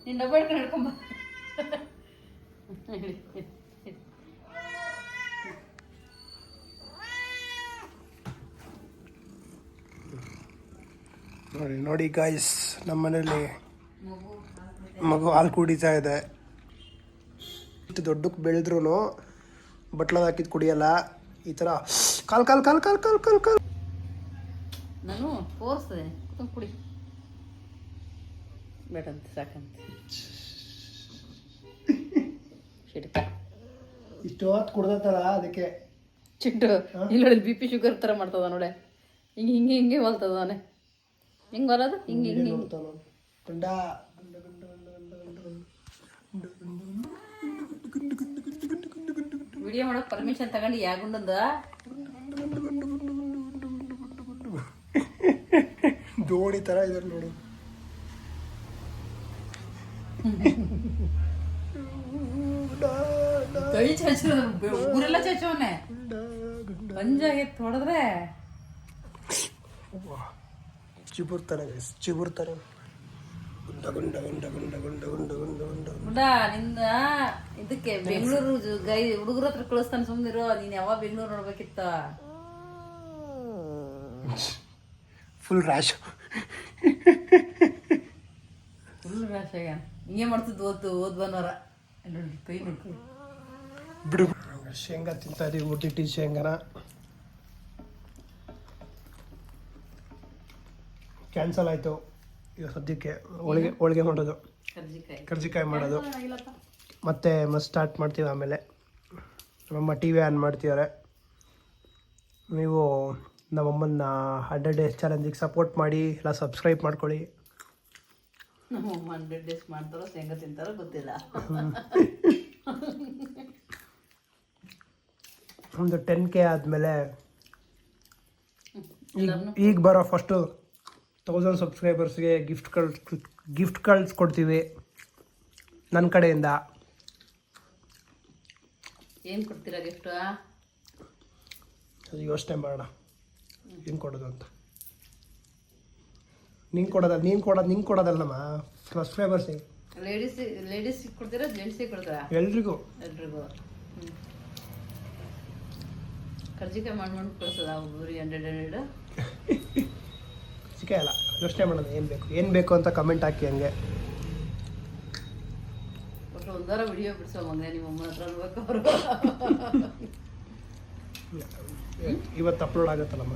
ನೀನು ಡಬ್ಬ ಹಿಡ್ಕೊಂಡು ಹಿಡ್ಕೊಂಬ. ನೋಡಿ ಗಾಯ್ಸ್, ನಮ್ಮ ಮನೇಲಿ ಮಗು ಹಾಲು ಕುಡಿತಾ ಇದೆ. ಇಷ್ಟು ದೊಡ್ಡಕ್ಕೆ ಬೆಳೆದ್ರೂ ಬಟ್ಲಲ್ಲಿ ಹಾಕಿದ್ದು ಕುಡಿಯಲ್ಲ. ಈ ಥರ ಕಾಲ್ ಕಾಲ್ ಕಾಲ್ ಕಾಲ್ ಕಾಲ್ ಕಾಲ್ ಕಾಲ್ ನಾನು ತೋರಿಸ್ತದೆ ಕುಡಿ ಬೇಡಂತ ಸಾಕಂತ ಶಿಡ್ಕ ಇಷ್ಟು ಹೊತ್ತು ಕುಡ್ದತ್ತಲ್ಲ ಅದಕ್ಕೆ ಚಿಟ್ಟು ಇಲ್ಲಿ ಬಿ ಪಿ ಶುಗರ್ ಥರ ಮಾಡ್ತದ ನೋಡೆ. ಹಿಂಗೆ ಹಿಂಗೆ ಹಿಂಗೆ ಹೊಲ್ತದ ಅವನೇ. ಹಿಂಗೆ ಹೊಲದು ಹಿಂಗೆ ಹಿಂಗೆ ಗಂಡ ವಿಡಿಯೋ ಮಾಡೋಕೆ ಪರ್ಮಿಷನ್ ತಗೊಂಡು ಯಾಗುಂಡಂದ ದೋಣಿ ಥರ ಇದ್ದಾರೆ ನೋಡು. ಕೈ ಚಾಚು ಊರೆಲ್ಲ ಚಾಚವನ್ನೇ ಪಂಜಾಗೆ ಹೊಡೆದ್ರೆ ಚಿಬುರ್ತಾರೆ ಚಿಬುರ್ತಾರೆ. ಗುಂಡ ಗುಂಡ ಗುಂಡ ಗುಂಡ ಗುಂಡ ಗುಂಡ ಗುಂಡ ಗುಂಡ ಗುಂಡ ನಿನ್ನ ಇದಕ್ಕೆ ಬೆಂಗಳೂರು ಹುಡುಗರ ಹತ್ರ ಕಳಿಸ್ತಾನೆ. ಸುಮ್ಮನಿರೋ, ನೀನು ಯಾವಾಗ ಬೆಂಗಳೂರು ನೋಡ್ಬೇಕಿತ್ತ. ಫುಲ್ ರ್ಯಾಶ್ ಫುಲ್ ರ್ಯಾಶ್ ಆಗ್ಯ. ಹಿಂಗೆ ಮಾಡ್ತಿದ್ದು ಓದ್ ಬನ್ನೋರ ಕೈ ನೋಡ್ಕೊ ಬಿಡು. ಶೇಂಗಾ ತಿಂತಾ ಇದೀವಿ, ಊಟಿ ಶೇಂಗಾನ. ಕ್ಯಾನ್ಸಲ್ ಆಯಿತು. ಈಗ ಸದ್ಯಕ್ಕೆ ಹೋಳಿಗೆ ಮಾಡೋದು, ಕರ್ಜಿಕಾಯಿ ಮಾಡೋದು. ಮತ್ತೆ ಸ್ಟಾರ್ಟ್ ಮಾಡ್ತೀವಿ. ಆಮೇಲೆ ನಮ್ಮಮ್ಮ ಟಿ ವಿ ಆನ್ ಮಾಡ್ತಿದ್ದಾರೆ. ನೀವು ನಮ್ಮಮ್ಮನ್ನ 100 ಡೇಸ್ ಚಾಲೆಂಜಿಗೆ ಸಪೋರ್ಟ್ ಮಾಡಿ, ಇಲ್ಲ ಸಬ್ಸ್ಕ್ರೈಬ್ ಮಾಡ್ಕೊಳ್ಳಿ. ನಮ್ಮ 100 ಡೇಸ್ ಮಾಡ್ತಾರೋ ಶೇಂಗಾ ತಿಂತಾರೋ ಗೊತ್ತಿಲ್ಲ. ಒಂದು 10K ಆದಮೇಲೆ ಈಗ ಬರೋ ಫಸ್ಟು 1000 ಸಬ್ಸ್ಕ್ರೈಬರ್ಸ್ಗೆ ಗಿಫ್ಟ್ ಕಳಿಸ್ಕೊಡ್ತೀವಿ ನನ್ನ ಕಡೆಯಿಂದ. ಏನು ಕೊಡ್ತೀರಾ ಗಿಫ್ಟು? ಯೋಚನೆ ಮಾಡೋಣ ಏನು ಕೊಡೋದು ಅಂತ. ನಿಂಗೆ ಕೊಡೋದಲ್ಲಮ್ಮ, ಸಬ್ಸ್ಕ್ರೈಬರ್ಸಿಗೆ. ಲೇಡೀಸಿಗೆ ಕೊಡ್ತೀರಾ ಜೆಂಟ್ಸಿಗೆ ಕೊಡ್ತೀರಾ? ಎಲ್ರಿಗೂ. ಕರ್ಜಿಕಾಯಿ ಮಾಡ್ಕೊಂಡು ಕಳಿಸೋದ ಊರಿ 100 ಕರ್ಜಿಕಾಯಿ ಅಲ್ಲ, ಯೋಚನೆ ಮಾಡೋಣ ಏನು ಬೇಕು ಅಂತ ಕಮೆಂಟ್ ಹಾಕಿ. ಹಂಗೆ ಒಟ್ಟು ಒಂದಾರ ವಿಡಿಯೋ ಬಿಡಿಸೋ ಮಗನೇ ನಿಮ್ಮ ಅಮ್ಮನ ಹತ್ರ ಅನ್ಬೇಕು ಅವರು. ಇವತ್ತು ಅಪ್ಲೋಡ್ ಆಗುತ್ತಲ್ಲಮ್ಮ.